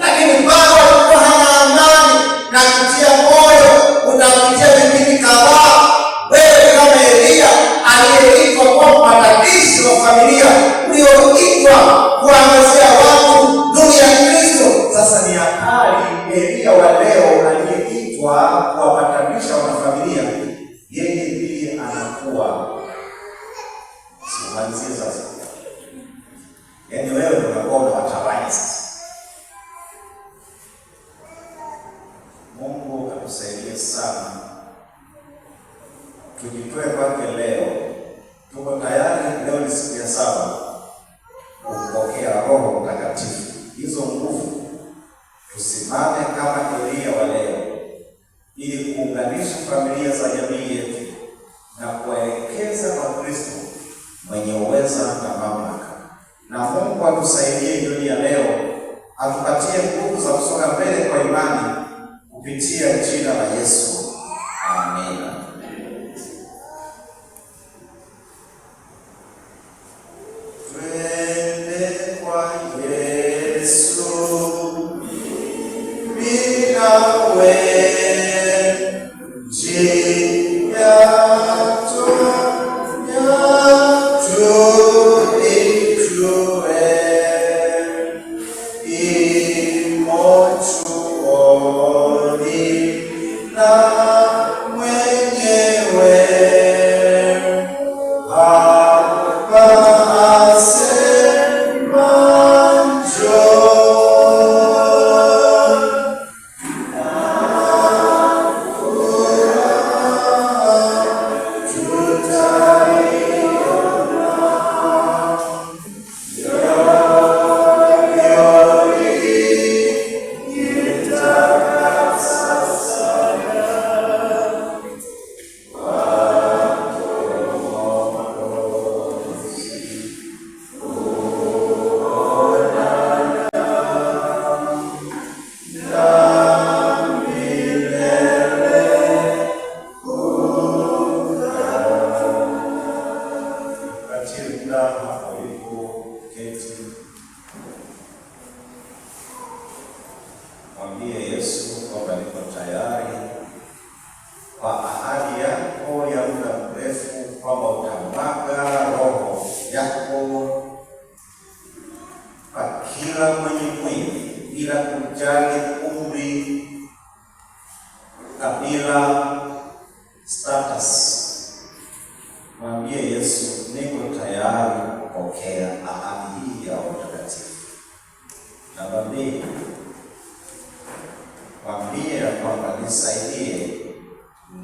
lakini bado alikuwa hana amani na kutia moyo. Unapitia vipindi kadhaa, wewe kama Elia aliyeitwa kwa mpatanishi wa familia, ulioitwa kuangazia watu nuru ya Kristo. Sasa ni hatari Elia wa leo aliyeitwa kuwapatanisha wanafamilia, yeye ndiye anakuwa simamizi sasa. Yaani wewe ndio unakuwa unawatawanya sasa. Mungu atusaidie sana. Tujitoe kwake leo. Tuko tayari, leo ni siku ya 7 kupokea Roho Mtakatifu. Hizo nguvu tusimame kama Elia wa leo, ili kuunganisha familia za jamii yetu na kuelekeza kwa Kristo mwenye uweza na mamlaka. Na Mungu atusaidie jioni ya leo, atupatie nguvu za kusonga mbele kwa imani kupitia jina la Yesu. Amina. Twende kwa Yesu bila mwambie Yesu kwamba niko tayari kwa ahadi yako ya muda mrefu kwamba utamwaga Roho yako kwa kila mwenye mwili bila kujali umri, kabila, status. Mwambie Yesu, niko tayari kupokea ahadi hii ya utakatifu. Namba 2, mwambie ya kwamba nisaidie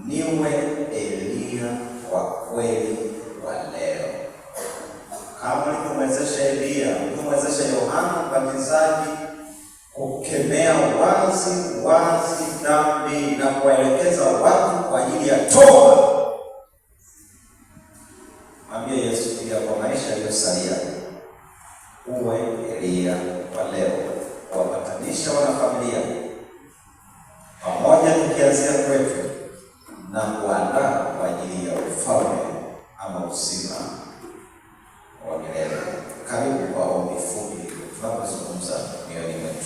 niwe Elia wa kweli wa leo, kama ulivyomwezesha Elia, ulivyomwezesha Yohana Mbatizaji kukemea wazi dhambi na kuwaelekeza watu kwa ajili ya toba. Mwambie Yesu pia kwa maisha yaliyosalia uwe Elia wa leo, kuwapatanisha wanafamilia pamoja, tukianzia kwetu na kuandaa kwa ajili ya ufalme ama uzima wa milele. Karibu kwa ombi fupi tunapozungumza mioyoni mwetu.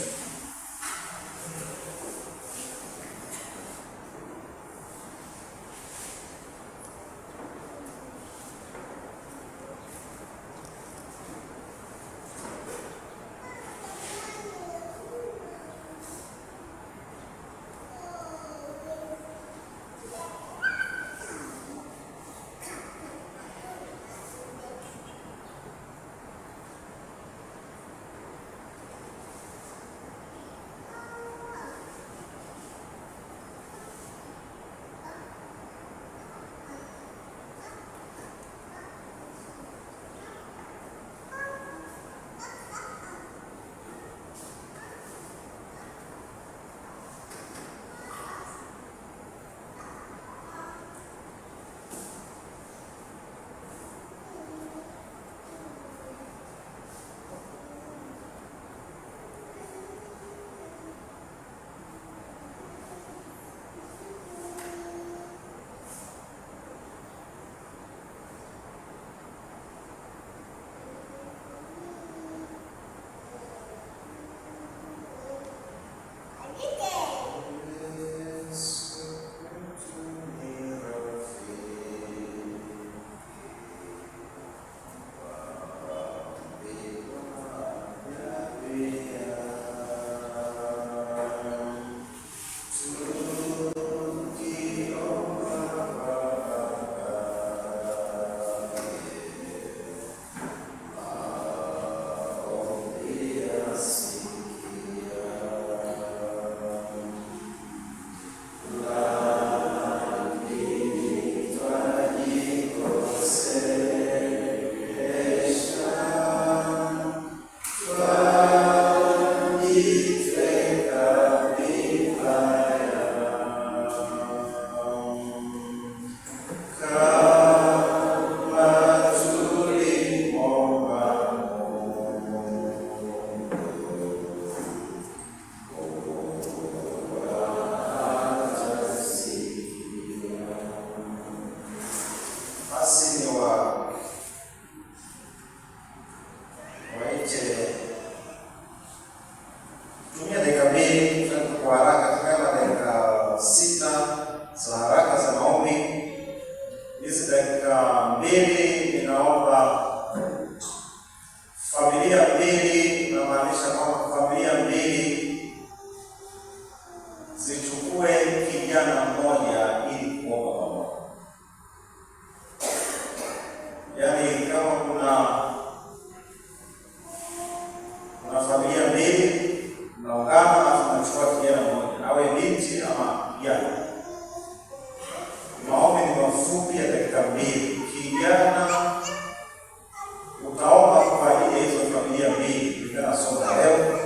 mbili, ninaomba familia mbili, namaanisha kwamba familia mbili zichukue kijana mmoja ili kuomba pamoja. Yaani kama kuna familia mbili mnaungana na tunachukua kijana mmoja, awe binti ama kijana. Maombi ni mafupi ya dakika mbili. Kijana utaomba kwa ajili ya hizo familia mbili kulingana na somo la leo.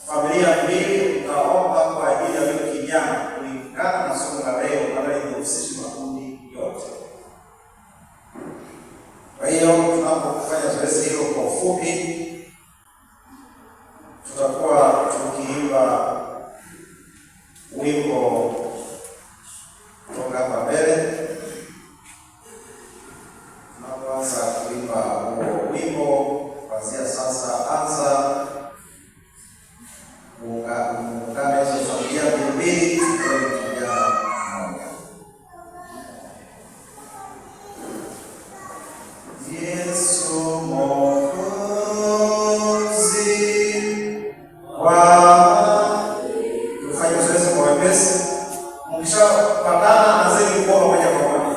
Familia mbili utaomba kwa ajili ya huyo kijana kulingana na somo la leo, maana inahusisha makundi yote. Kwa hiyo tunapofanya zoezi hilo kwa ufupi, tutakuwa tukiimba wimbo kutoka hapa mbele. Tunapoanza kuimba huo wimbo, kuanzia sasa anza muungane hizo familia mbili kwa kijana mmoja. Yesu Mwokozi tufanye zoezi kwa wepesi. Mkishapatana anzeni kuomba moja kwa moja.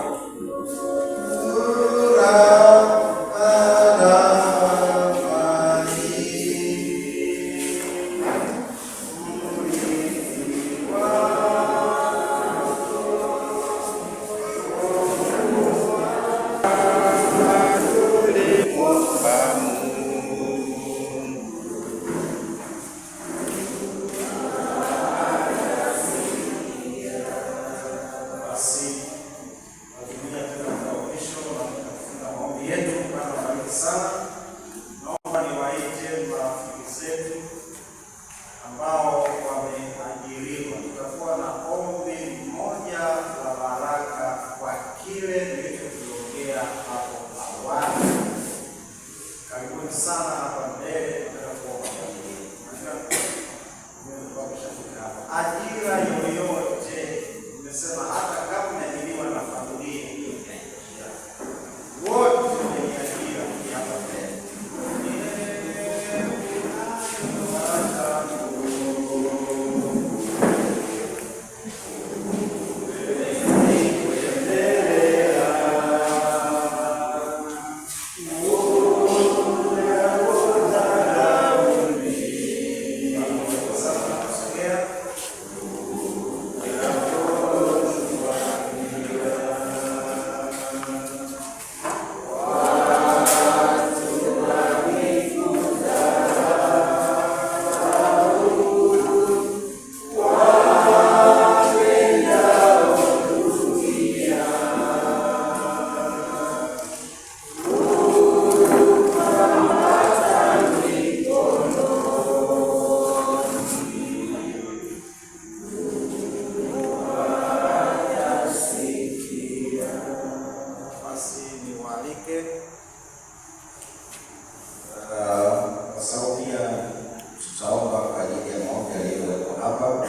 Sana naomba niwaite marafiki zetu ambao wameajiriwa. Tutakuwa na ombi moja la baraka kwa kile nilichokiongea hapo awali. Karibuni sana hapa mbele, nataka kuomba kwa ajira yoyote. Nimesema hata kama unaajiriwa na familia hiyo wote kwa sababu pia tutaomba kwa ajili ya maombi yaliyowekwa hapa.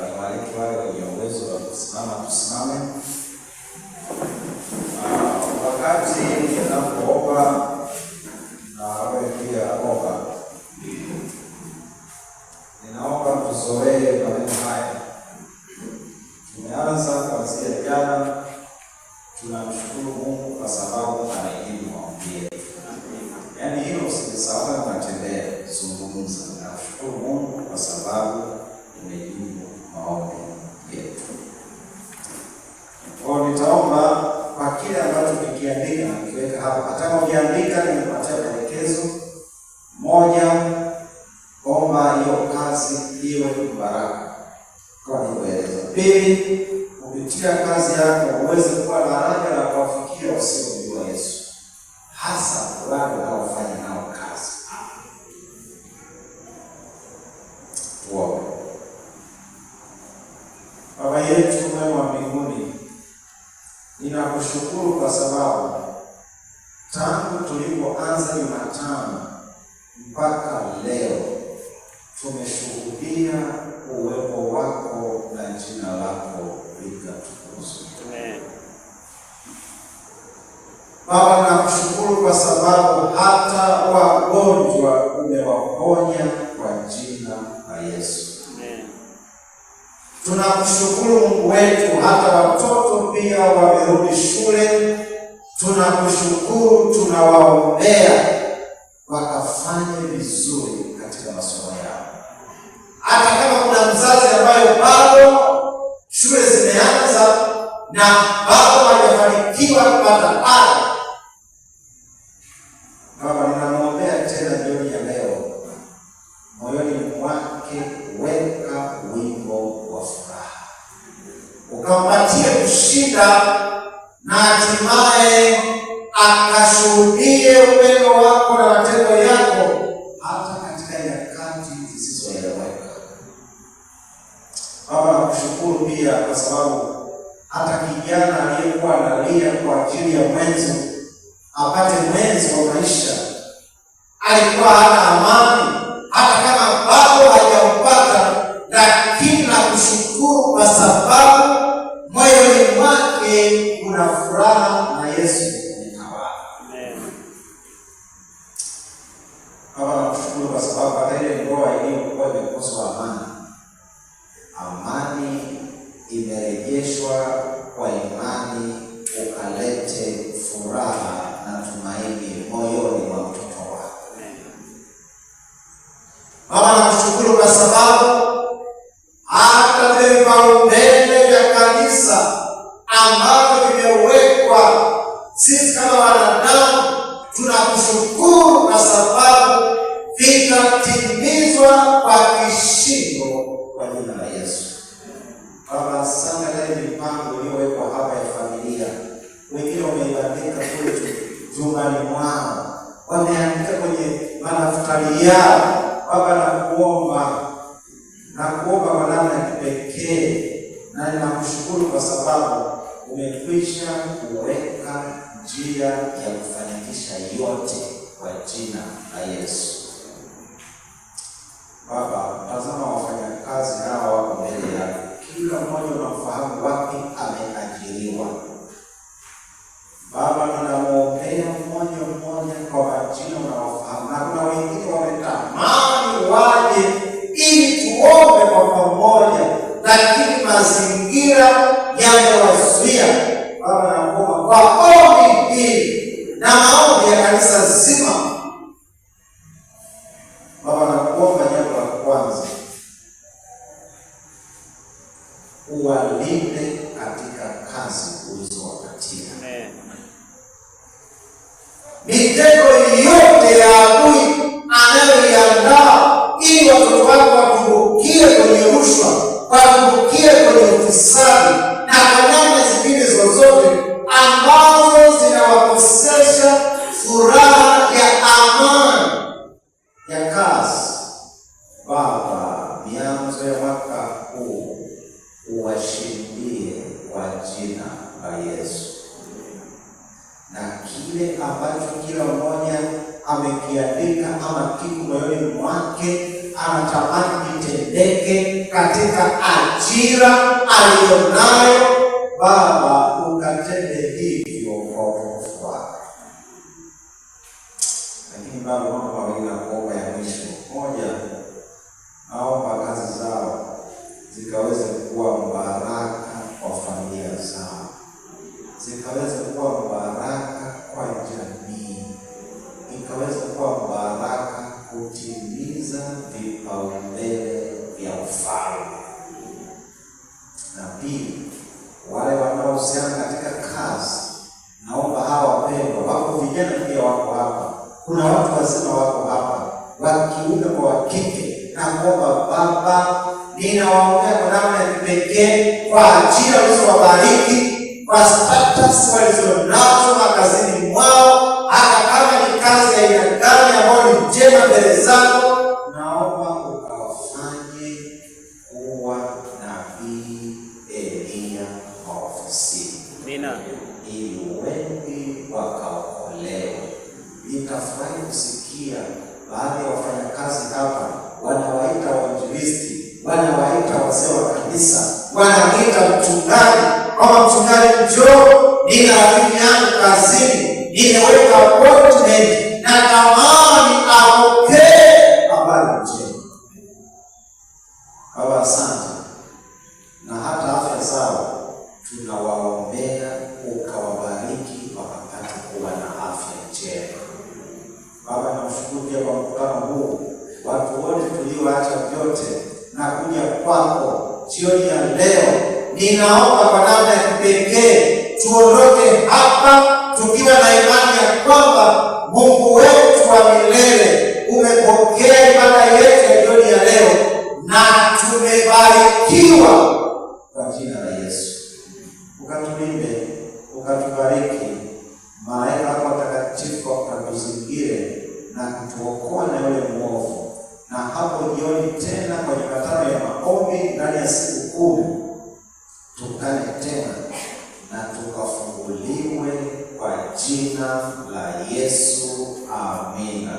Niwaalike wale wenye uwezo wa kusimama tusimame. Wakati ninapoomba na wewe pia omba, ninaomba tuzoee maneno haya. Tumeanza kuanzia jana, tunamshukuru Mungu kwa sababu anajibu maombi yetu. Yaani hilo usisahau, unatembea zungumza, nashukuru Mungu kwa sababu umejibu maombi yetu. Kwa nitaomba kwa kile ambacho tukiandika nikiweka hapa. Hata kama ukiandika nimepatia maelekezo. Moja, omba hiyo kazi iwe baraka kwa nilivyoeleza. Pili, kupitia kazi yako uweze kuwa daraja la kuwafikia wasiomjua Yesu, hasa wale wanaofanya nao kazi. Tuombe. Baba yetu mwema wa mbinguni, ninakushukuru kwa sababu tangu tulipoanza Jumatano mpaka leo tumeshuhudia uwepo wako na jina lako likatukuzwe. Baba, nakushukuru kwa sababu hata wagonjwa umewaponya kwa jina la Yesu. Tunakushukuru Mungu wetu, hata watoto pia wamerudi shule. Tunakushukuru, tunawaombea wakafanye vizuri katika masomo yao. Hata kama kuna mzazi ambayo bado shule zimeanza na bado hajafanikiwa kupata ada, Baba, ninamwombea tena jioni ya leo, moyoni mwake weka wimbo wa furaha, ukampatie kushinda na hatimaye akashuhudie upendo wako na matendo yako hata katika nyakati zisizoeleweka. Baba, nakushukuru pia kwa sababu hata kijana aliyekuwa analia kwa ajili ya mwenzi apate mwenzi wa maisha, alikuwa hana amani, hata kama bado hajampata, lakini nakushukuru kwa sababu moyoni mwake kuna furaha na Yesu ametawala. Baba, nakushukuru kwa sababu hata ile ndoa iliyokuwa imekosa amani, amani imerejeshwa kwa imani, ukalete furaha na tumaini moyoni mwa mtoto wako. Baba, nakushukuru kwa sababu hata vipaumbele vya kanisa ambavyo vimewekwa sisi kama wanadamu, tunakushukuru kwa sababu vitatimizwa kwa kishindo kwa jina la Yesu. Baba, asante kwa mipango iliyowekwa hapa ya familia. Wengine wameibandika kule jumbani mwao, wameandika kwenye madaftari yao. Baba, nakuomba kwa namna ya kipekee, na ninakushukuru kwa sababu umekwisha kuweka njia ya kufanikisha yote kwa jina la Yesu. Baba, tazama wafanyakazi hawa wako mbele yako, kila mmoja unafahamu wapi ameajiriwa. Baba, tunamwombea mmoja mmoja kwa majina unawafahamu, na kuna wengine wametamani waje ili tuombe kwa pamoja, lakini mazingira yamewazuia. Baba, naomba kwa ombi hili na maombi ya kanisa zima, Baba, nakuomba jambo la kwanza, uwalinde katika kazi ulizowapatia. Mitego yote ya adui anayoiandaa ili watoto wako watumbukie kwenye rushwa, watumbukie kwenye ufisadi na kwa namna zingine zozote ambazo zinawakosesha furaha ya amani ya kazi, Baba, mianzo ya mwaka huu uwashindie kwa jina la Yesu. Na kile ambacho kila mmoja amekiandika ama kiko moyoni mwake anatamani kitendeke katika ajira aliyonayo, Baba, ukatende hivyo kwa utukufu wako. Lakini Baba, mambo mawili nakuomba ya mwisho. Moja, naomba kazi zao zikaweze kuwa mbaraka kwa familia zao, zikaweze kuwa mbaraka kwa jamii, ikaweze kuwa mbaraka kutimiza vipaumbele vya ufalme. Na pili, wale wanaohusiana katika kazi, naomba hawa wapendwa, wako vijana pia wako hapa, kuna watu wazima wako hapa, wa kiume kwa wa kike, na kuomba Baba, ninawaombea kwa namna ya kipekee kwa ajira ulizowabariki, kwa status walizonazo makazini mwao, hata kama ni kazi ya aina gani ambayo ni njema mbele zako, naomba ukawafanye kuwa nabii Elia maofisini. Amina. Ili wengi wakaokolewe. Nitafurahi kusikia baadhi ya wafanyakazi hapa wanawaita wainjilisti, wanawaita wazee wa kanisa, wanawaita mchungaji, kama mchungaji, njoo, nina rafiki yangu kazini, nimeweka appointment na tamani apokee habari njema. Baba, asante, na hata afya zao tunawaombea ukawabariki wakapata kuwa na afya njema. Baba, nakushukuru pia kwa mkutano huu, watu wote tulioacha vyote na kuja kwako jioni ya leo. Ninaomba kwa namna ya kipekee tuondoke hapa tukiwa na imani ya kwamba Mungu wetu wa milele umepokea ibada yetu ya jioni ya leo na tumebarikiwa kwa jina la Yesu. Ukatulinde, ukatubariki, malaika wako watakatifu wakatuzingire na kutuokoa na yule mwovu. Na hapo jioni tena kwa Jumatano ya maombi ndani ya siku 10 tukane tena na tukafunguliwe kwa jina la Yesu. Amina.